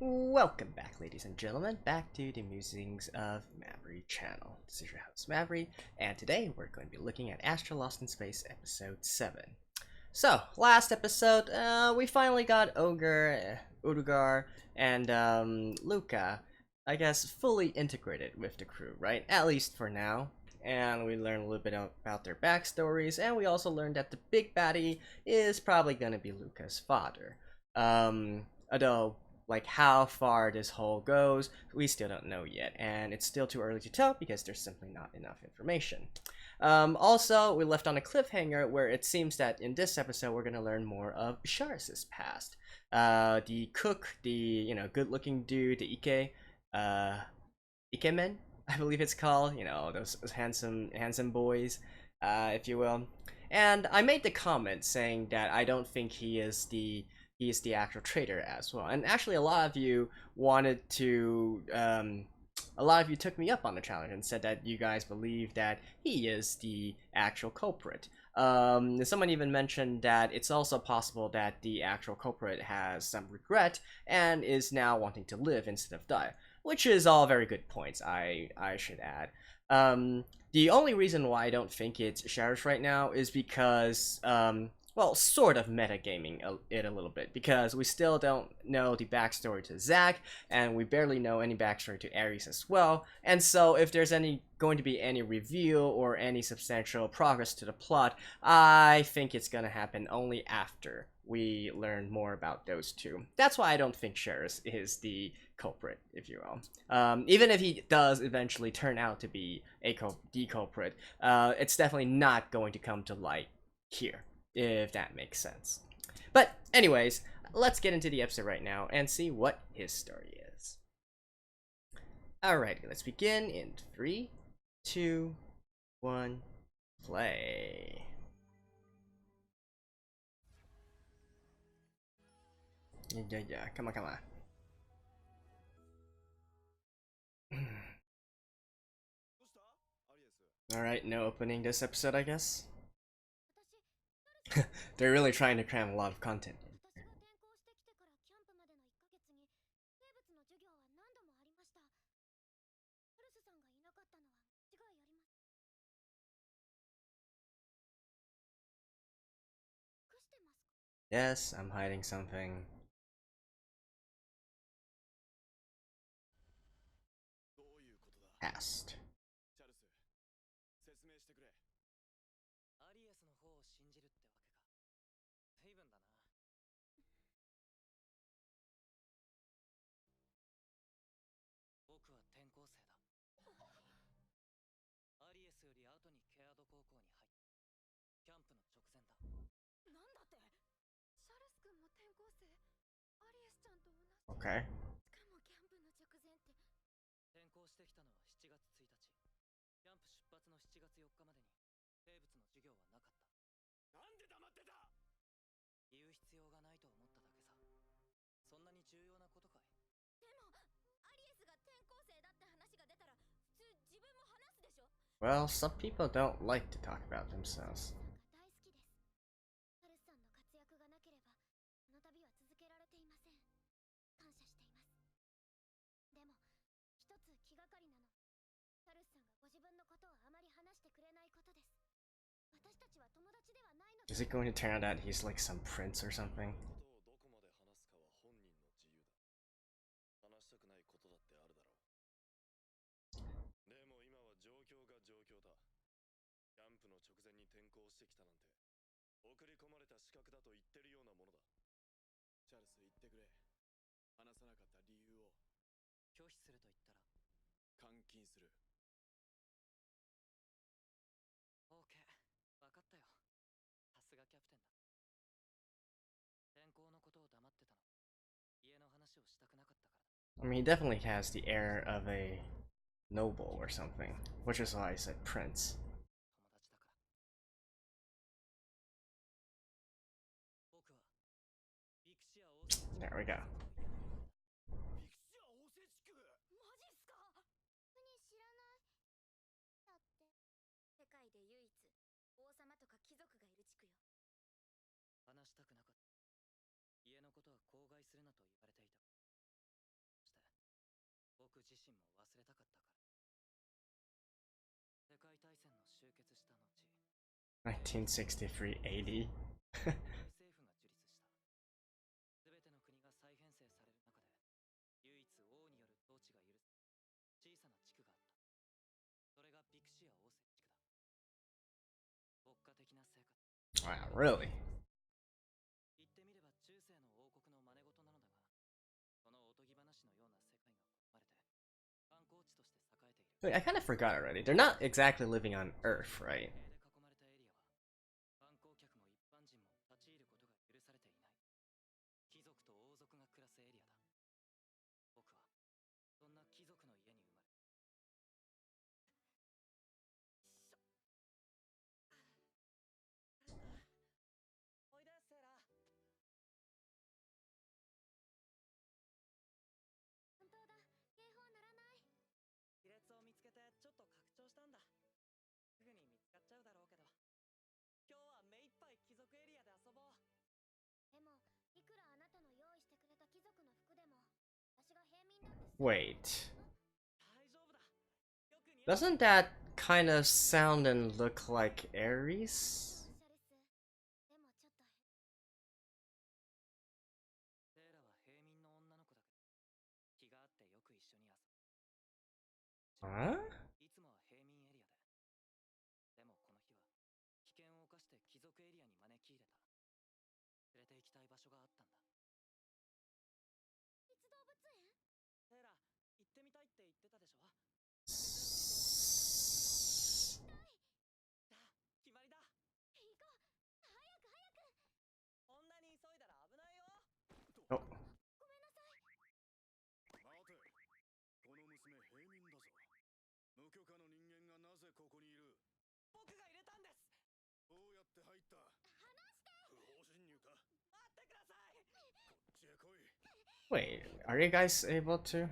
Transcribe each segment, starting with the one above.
Welcome back, ladies and gentlemen, back to the Musings of Mavry channel. This is your host, Mavry, and today we're going to be looking at Astra Lost in Space, Episode 7. So, last episode, we finally got Ogre, Udugar, and Luca, I guess, fully integrated with the crew, right? At least for now. And we learned a little bit about their backstories, and we also learned that the big baddie is probably going to be Luca's father. Although like how far this whole goes, we still don't know yet, and it's still too early to tell because there's simply not enough information. Also, we left on a cliffhanger where it seems that in this episode we're going to learn more of Charce's past. The cook, the good-looking dude, the Ikemen, I believe it's called. Those handsome boys, if you will. And I made the comment saying that I don't think he's the actual traitor as well. And actually, a lot of you wanted to, a lot of you took me up on the challenge and said that you guys believe that he is the actual culprit. Someone even mentioned that it's also possible that the actual culprit has some regret and is now wanting to live instead of die, which is all very good points, I should add. The only reason why I don't think it's Charce right now is because, well, sort of metagaming it a little bit, because we still don't know the backstory to Zack, and we barely know any backstory to Aries as well, and so if there's going to be any reveal or any substantial progress to the plot, I think it's gonna happen only after we learn more about those two. That's why I don't think Charce is the culprit, if you will. Even if he does eventually turn out to be the culprit, it's definitely not going to come to light here, if that makes sense. But anyways, let's get into the episode right now and see what his story is. Alrighty, let's begin in 3, 2, 1, play. Yeah, come on. Alright, no opening this episode, I guess. They're really trying to cram a lot of content in here. Yes, I'm hiding something. Past. Okay. Well, some people don't like to talk about themselves. Is it going to turn out that he's like some prince or something? I mean, he definitely has the air of a noble or something, which is why I said prince. There we go. 1963 80. あ、really? Wait, I kind of forgot already. They're not exactly living on Earth, right? Wait. Doesn't that kind of sound and look like Aries? Huh? Oh. Wait, are you guys able to?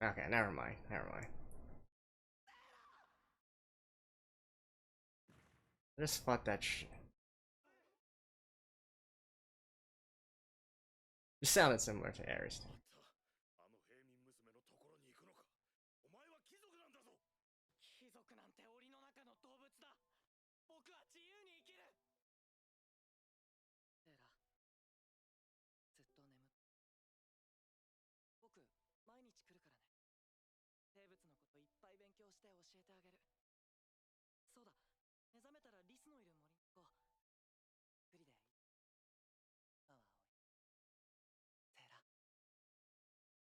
Okay, never mind, never mind. I just thought that you sounded similar to Aries.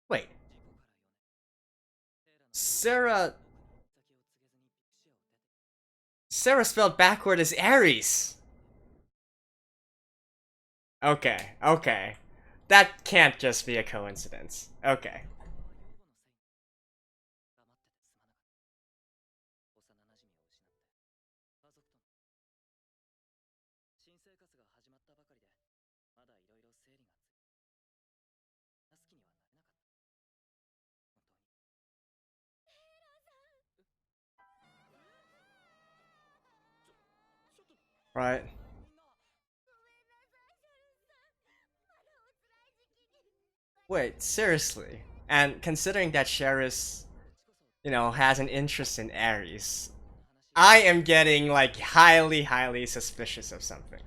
Wait. Sarah spelled backward as Aries. Okay, okay. That can't just be a coincidence. Okay. Right. Wait, seriously. And considering that Charce, has an interest in Aries, I am getting like highly, highly suspicious of something.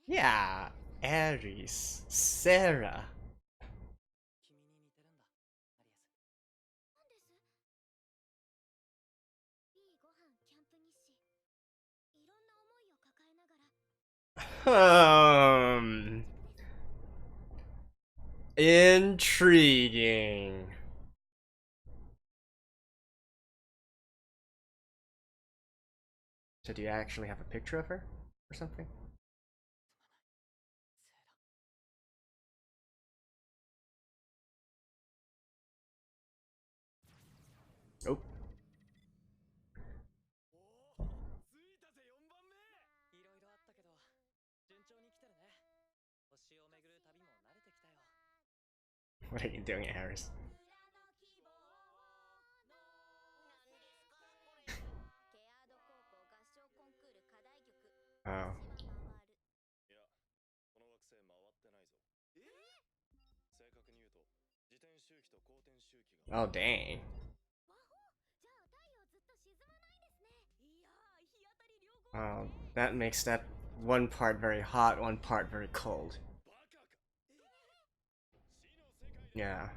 Yeah, Aries, Sarah. Intriguing. So do you actually have a picture of her or something? Oh. What are you doing, Aries? Oh. Oh, dang. That makes that one part very hot, one part very cold. Yeah.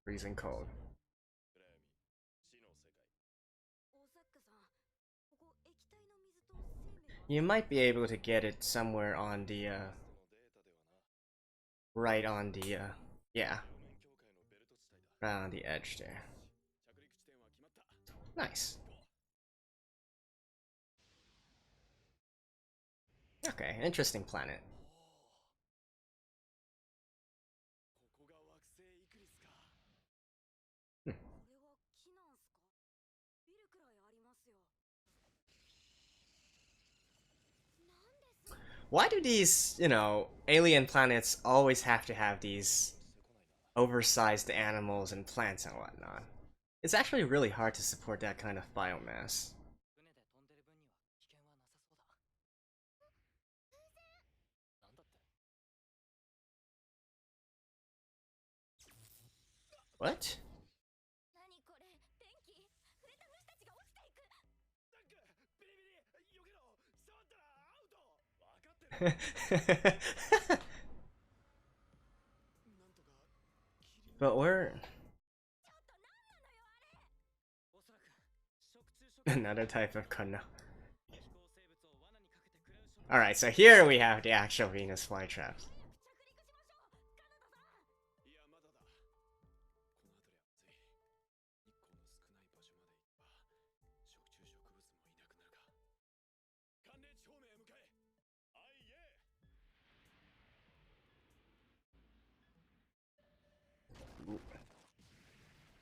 Freezing cold. You might be able to get it somewhere on the, right on the, yeah, right on the edge there. Nice. Okay, interesting planet. Hmm. Why do these, alien planets always have to have these oversized animals and plants and whatnot? It's actually really hard to support that kind of biomass. What? But we're another type of Kana. Alright, so here we have the actual Venus flytraps.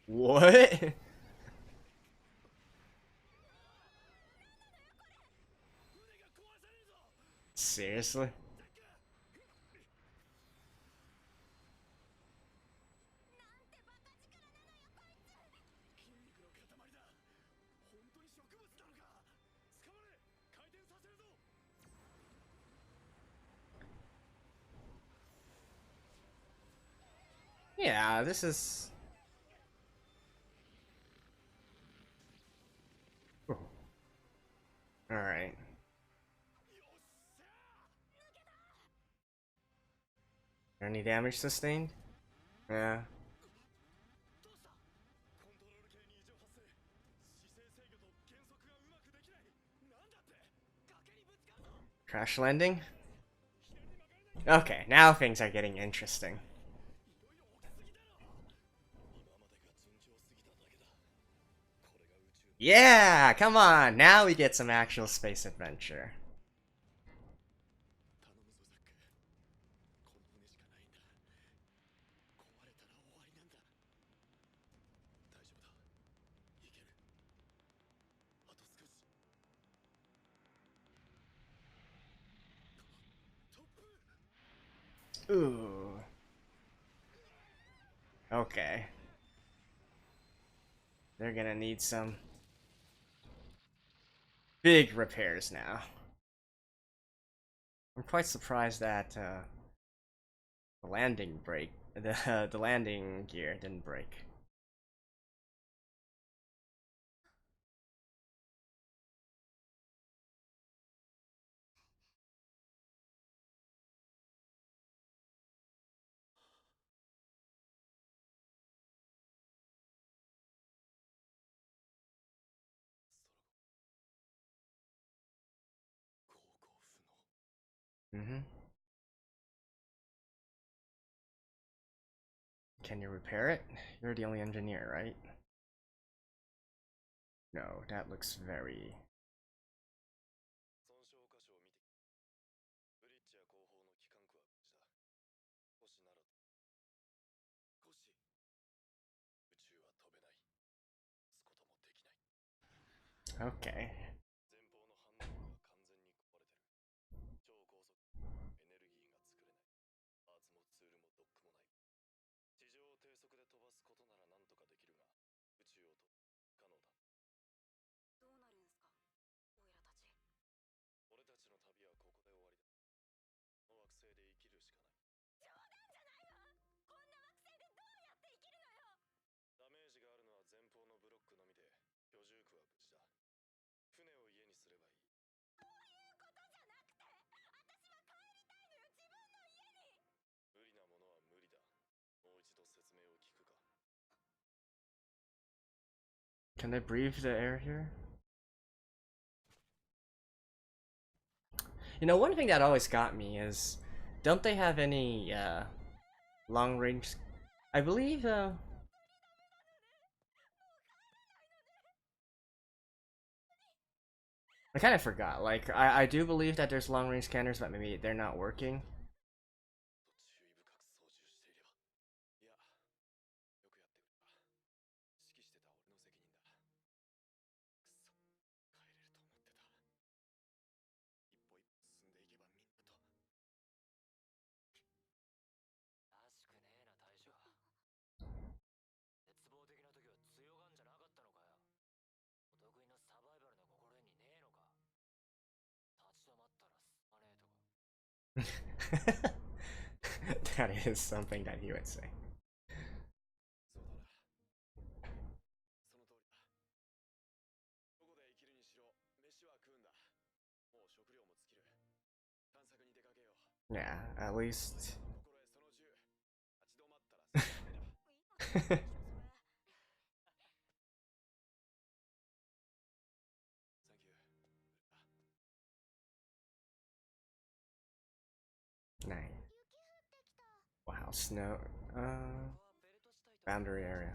What? Seriously? Yeah, this is... Alright. Any damage sustained? Yeah. Crash landing? Okay, now things are getting interesting. Yeah, come on! Now we get some actual space adventure. Ooh. Okay. They're gonna need some big repairs now. I'm quite surprised that the landing brake, the landing gear didn't break. Mm-hmm. Can you repair it? You're the only engineer, right? No, that looks very... Okay. Can they breathe the air here? You know, one thing that always got me is, don't they have any long range? I believe I kind of forgot. Like, I do believe that there's long range scanners, but maybe they're not working. That is something that he would say. Yeah, at least. Nice. Wow, snow. Boundary area.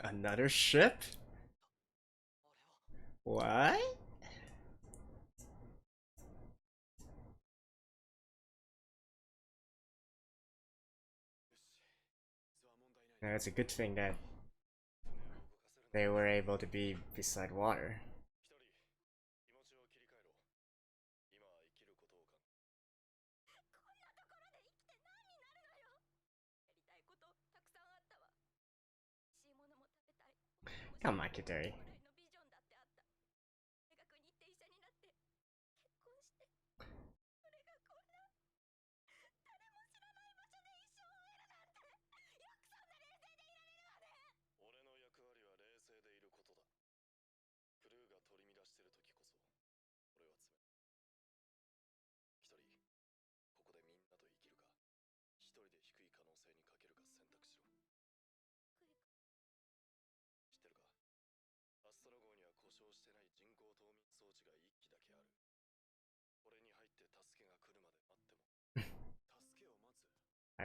Another ship? What? Yeah, it's a good thing that they were able to be beside water. Come on, Kitari.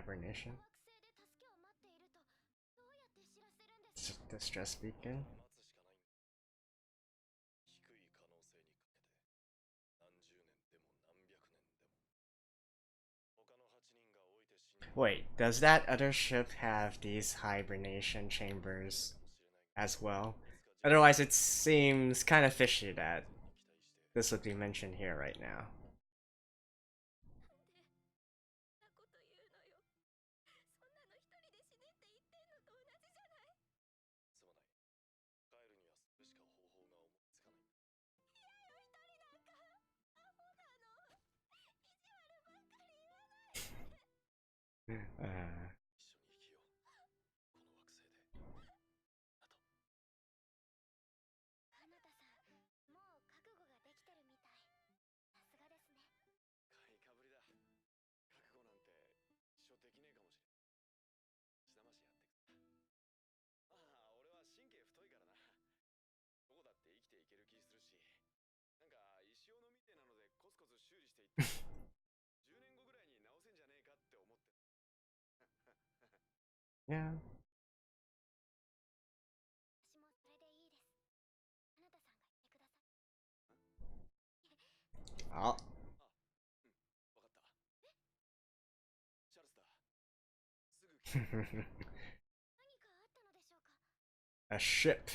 hibernation. Distress beacon. Wait, does that other ship have these hibernation chambers as well? Otherwise, it seems kind of fishy that this would be mentioned here right now. Uh, yeah. Oh. A ship.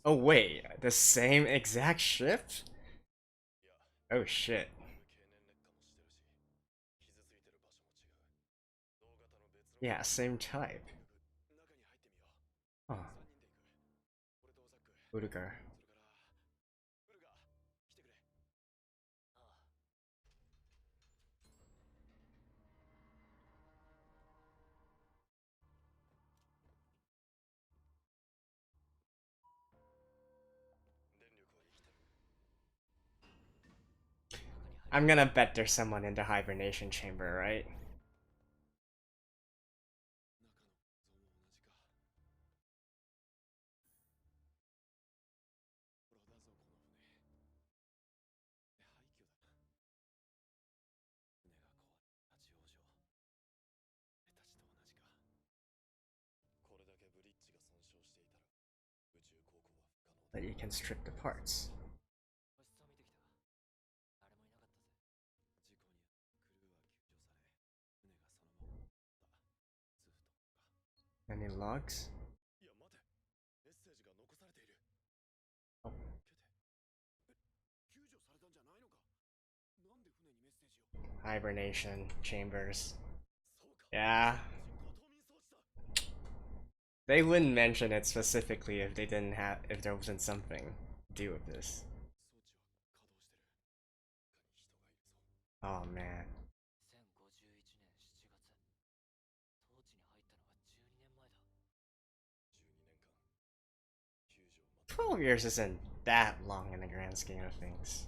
Oh wait, the same exact ship? Oh shit. Yeah, same type. Huh. Urugar. I'm gonna bet there's someone in the hibernation chamber, right? That you can strip the parts. Any logs? Oh. Hibernation chambers. Yeah. They wouldn't mention it specifically if they didn't have if there wasn't something to do with this. Oh man. 12 years isn't that long in the grand scheme of things.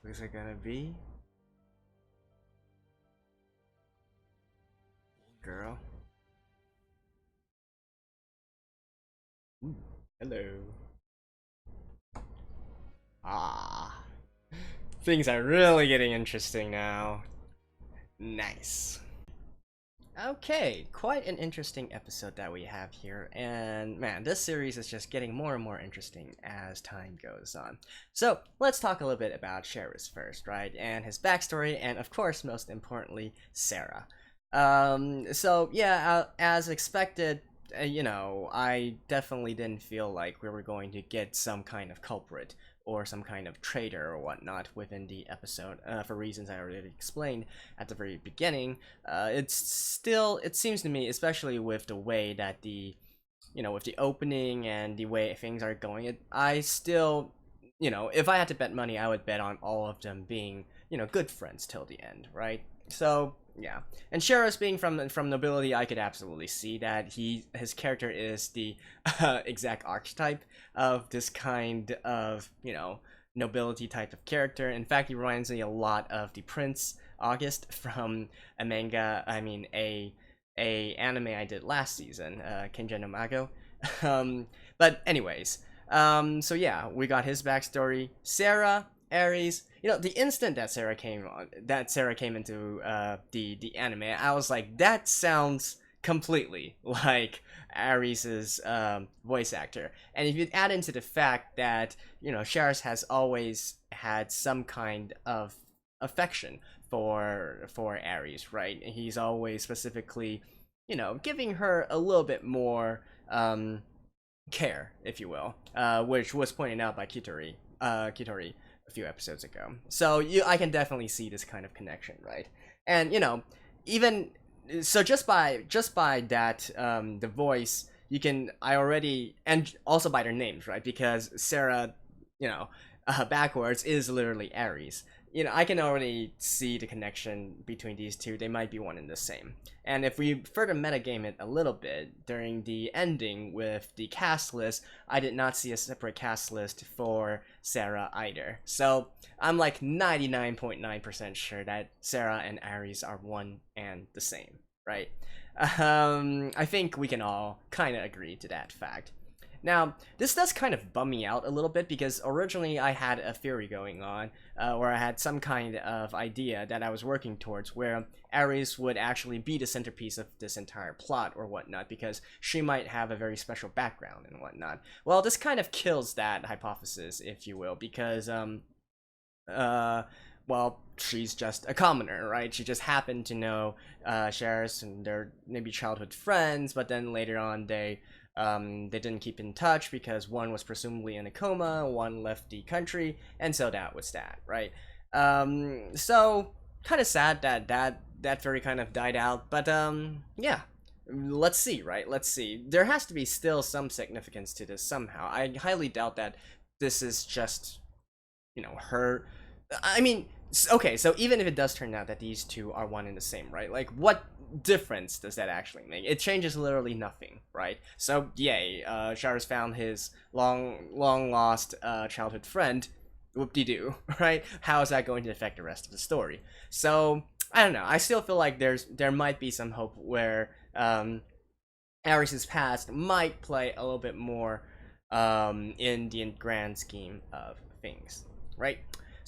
Who's it gonna be? Girl? Ooh, hello. Ah. Things are really getting interesting now. Nice. Okay, quite an interesting episode that we have here, and man, this series is just getting more and more interesting as time goes on. So, let's talk a little bit about Charce first, right? And his backstory, and of course, most importantly, Sarah. So yeah, as expected, I definitely didn't feel like we were going to get some kind of culprit or some kind of traitor or whatnot within the episode, for reasons I already explained at the very beginning. It seems to me, especially with the way that the with the opening and the way things are going, I still, if I had to bet money, I would bet on all of them being, good friends till the end, right? So yeah, and Charce being from nobility, I could absolutely see that his character is the exact archetype of this kind of nobility type of character. In fact, he reminds me a lot of the Prince August from a manga. I mean, a anime I did last season, Kenja no Mago. But anyways, so yeah, we got his backstory. Sarah, Aries. The instant that Sarah came into the anime, I was like, that sounds completely like Aries' voice actor. And if you add into the fact that Charce has always had some kind of affection for Aries, right? He's always specifically, giving her a little bit more care, if you will, which was pointed out by Kitori a few episodes ago. So I can definitely see this kind of connection, right? And even so, just by that, the voice, and also by their names, right? Because Sarah, backwards is literally Aries. I can already see the connection between these two. They might be one and the same. And if we further metagame it a little bit, during the ending with the cast list, I did not see a separate cast list for Sarah either. So I'm like 99.9% sure that Sarah and Aries are one and the same, right? I think we can all kind of agree to that fact. Now, this does kind of bum me out a little bit because originally I had a theory going on, where I had some kind of idea that I was working towards, where Aries would actually be the centerpiece of this entire plot or whatnot, because she might have a very special background and whatnot. Well, this kind of kills that hypothesis, if you will, because, well, she's just a commoner, right? She just happened to know Charce, and they're maybe childhood friends, but then later on they didn't keep in touch because one was presumably in a coma, one left the country, and so that was that, right? So kind of sad that theory kind of died out, but yeah, let's see, right? Let's see. There has to be still some significance to this somehow. I highly doubt that this is just, her. I mean, okay, so even if it does turn out that these two are one and the same, right? Like, what difference does that actually make? It changes literally nothing, right? So yay, Charce found his long lost childhood friend. Whoop-de-doo, right? How is that going to affect the rest of the story? So I don't know. I still feel like there might be some hope where Ares' past might play a little bit more in the grand scheme of things, right?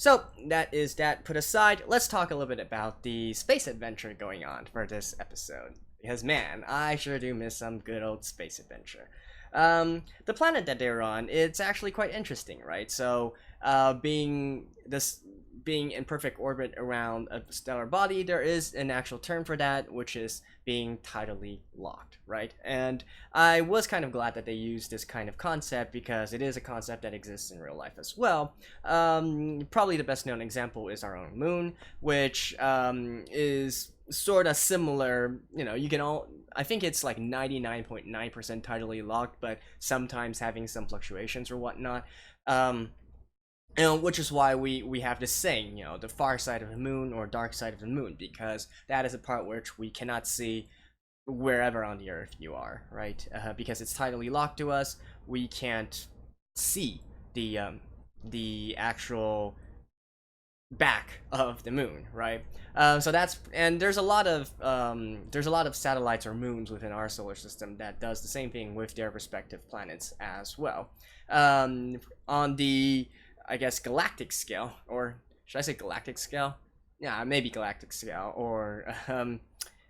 So that is that put aside. Let's talk a little bit about the space adventure going on for this episode, because man, I sure do miss some good old space adventure. The planet that they're on, it's actually quite interesting, right? So being in perfect orbit around a stellar body, there is an actual term for that, which is being tidally locked, right? And I was kind of glad that they used this kind of concept, because it is a concept that exists in real life as well. Probably the best known example is our own moon, which is sort of similar. You can all, I think it's like 99.9% tidally locked, but sometimes having some fluctuations or whatnot. Which is why we have this saying, the far side of the moon or dark side of the moon, because that is a part which we cannot see wherever on the earth you are, right? Because it's tidally locked to us, we can't see the actual back of the moon, right? So that's, and there's a lot of satellites or moons within our solar system that does the same thing with their respective planets as well. On the, I guess, galactic scale, or should I say galactic scale? Yeah, maybe galactic scale, or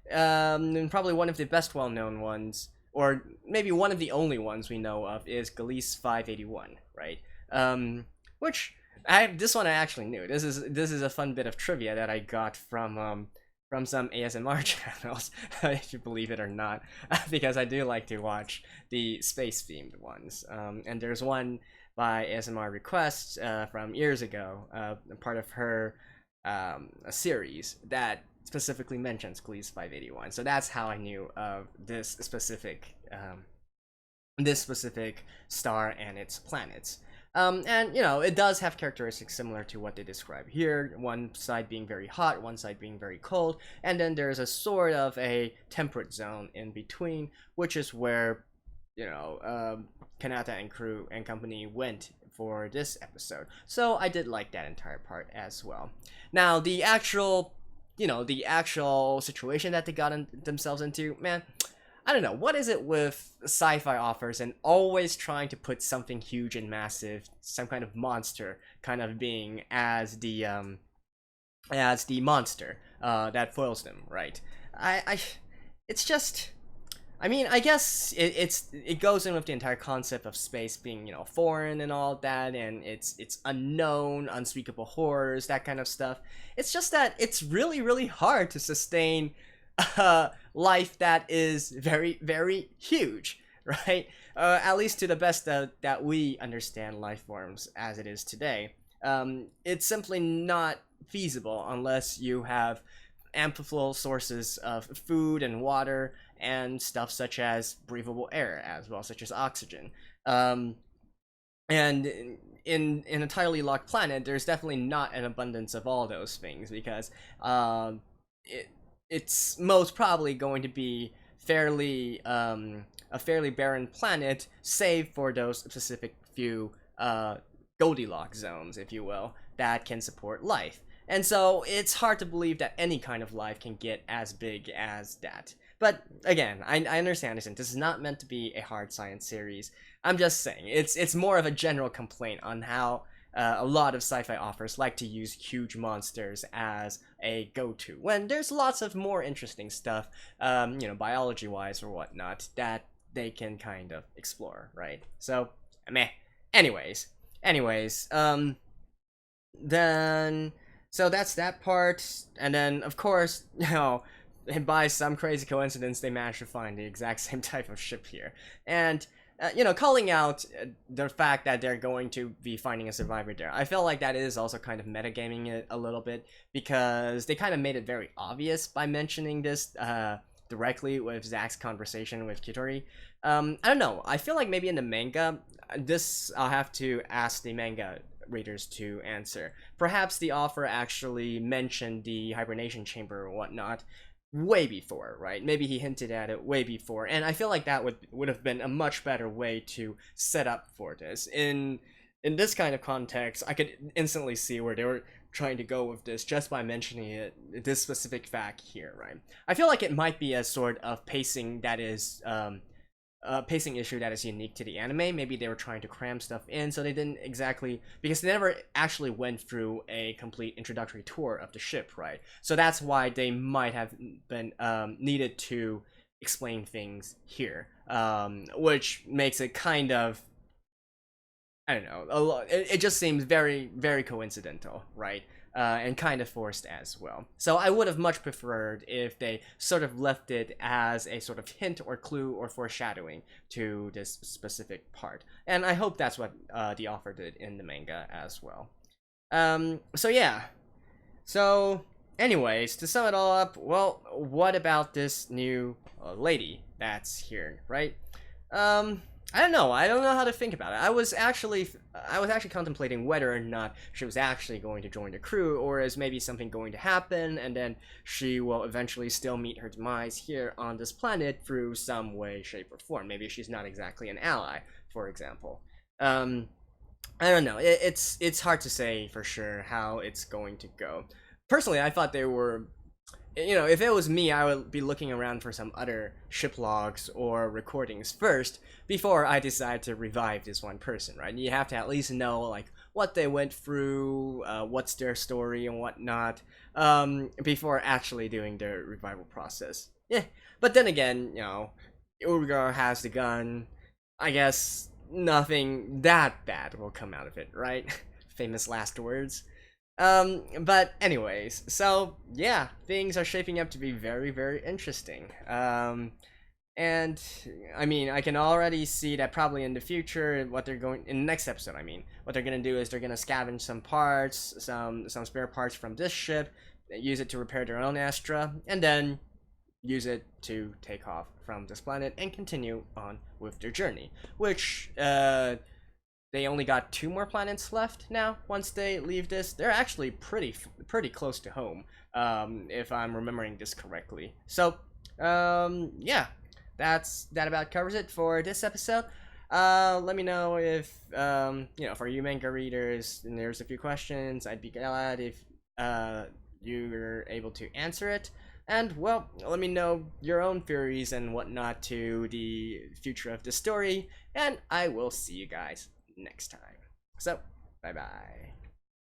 probably one of the best well-known ones, or maybe one of the only ones we know of, is Gliese 581, right? Which this one I actually knew. This is a fun bit of trivia that I got from some ASMR channels, if you believe it or not, because I do like to watch the space-themed ones. And there's one by ASMR request from years ago, part of her a series that specifically mentions Gliese 581. So that's how I knew of this specific this specific star and its planets. And you know, it does have characteristics similar to what they describe here. One side being very hot, one side being very cold, and then there's a sort of a temperate zone in between, which is where, you know, Kanata and crew and company went for this episode. So I did like that entire part as well. Now the actual, you know, the actual situation that they got themselves into, man, I don't know, what is it with sci-fi offers and always trying to put something huge and massive, some kind of monster kind of being as the monster that foils them, right? It's just, I mean, I guess it goes in with the entire concept of space being, you know, foreign and all that, and it's unknown, unspeakable horrors, that kind of stuff. It's just that it's really hard to sustain life that is very huge, right? At least to the best that we understand life forms as it is today. It's simply not feasible unless you have ample sources of food and water and stuff such as breathable air as well, such as oxygen. And in an entirely locked planet, there's definitely not an abundance of all those things because it it's most probably going to be a fairly barren planet, save for those specific few Goldilocks zones, if you will, that can support life. And so it's hard to believe that any kind of life can get as big as that. But again, I understand this is not meant to be a hard science series. I'm just saying it's more of a general complaint on how a lot of sci-fi offers like to use huge monsters as a go-to when there's lots of more interesting stuff, you know, biology-wise or whatnot, that they can kind of explore, right? So, meh. Anyways, then so that's that part, and then of course, you know, by some crazy coincidence, they managed to find the exact same type of ship here, and you know, calling out the fact that they're going to be finding a survivor there. I feel like that is also kind of metagaming it a little bit because they kind of made it very obvious by mentioning this directly with Zach's conversation with Kitori. I don't know. I feel like maybe in the manga, this I'll have to ask the manga readers to answer. Perhaps the author actually mentioned the hibernation chamber or whatnot way before, right? Maybe he hinted at it way before, and I feel like that would have been a much better way to set up for this. In this kind of context, I could instantly see where they were trying to go with this just by mentioning it, this specific fact here, right? I feel like it might be a sort of pacing that is pacing issue that is unique to the anime. Maybe they were trying to cram stuff in, so they didn't exactly, because they never actually went through a complete introductory tour of the ship, right? So that's why they might have been needed to explain things here, which makes it kind of, I don't know, it just seems very coincidental, right? And kind of forced as well. So I would have much preferred if they sort of left it as a sort of hint or clue or foreshadowing to this specific part. And I hope that's what the author did in the manga as well. So yeah. So anyways, to sum it all up, well, what about this new lady that's here, right? I don't know. I don't know how to think about it. I was actually contemplating whether or not she was actually going to join the crew, or is maybe something going to happen, and then she will eventually still meet her demise here on this planet through some way, shape, or form. Maybe she's not exactly an ally, for example. I don't know. It's hard to say for sure how it's going to go. Personally, I thought they were, you know, if it was me, I would be looking around for some other ship logs or recordings first before I decide to revive this one person, right? You have to at least know, like, what they went through, what's their story and whatnot, before actually doing the revival process. Yeah, but then again, you know, Urgar has the gun. I guess nothing that bad will come out of it, right? Famous last words. But anyways, so yeah, things are shaping up to be very interesting. And I mean, I can already see that probably in the future, what they're going in the next episode. I mean, what they're gonna do is they're gonna scavenge some parts, some spare parts from this ship, use it to repair their own Astra, and then use it to take off from this planet and continue on with their journey. Which they only got 2 more planets left now. Once they leave this, they're actually pretty close to home, if I'm remembering this correctly. So, yeah, that about covers it for this episode. Let me know if for you manga readers, and there's a few questions. I'd be glad if you're able to answer it. And, well, let me know your own theories and whatnot to the future of the story, and I will see you guys next time. So, bye-bye.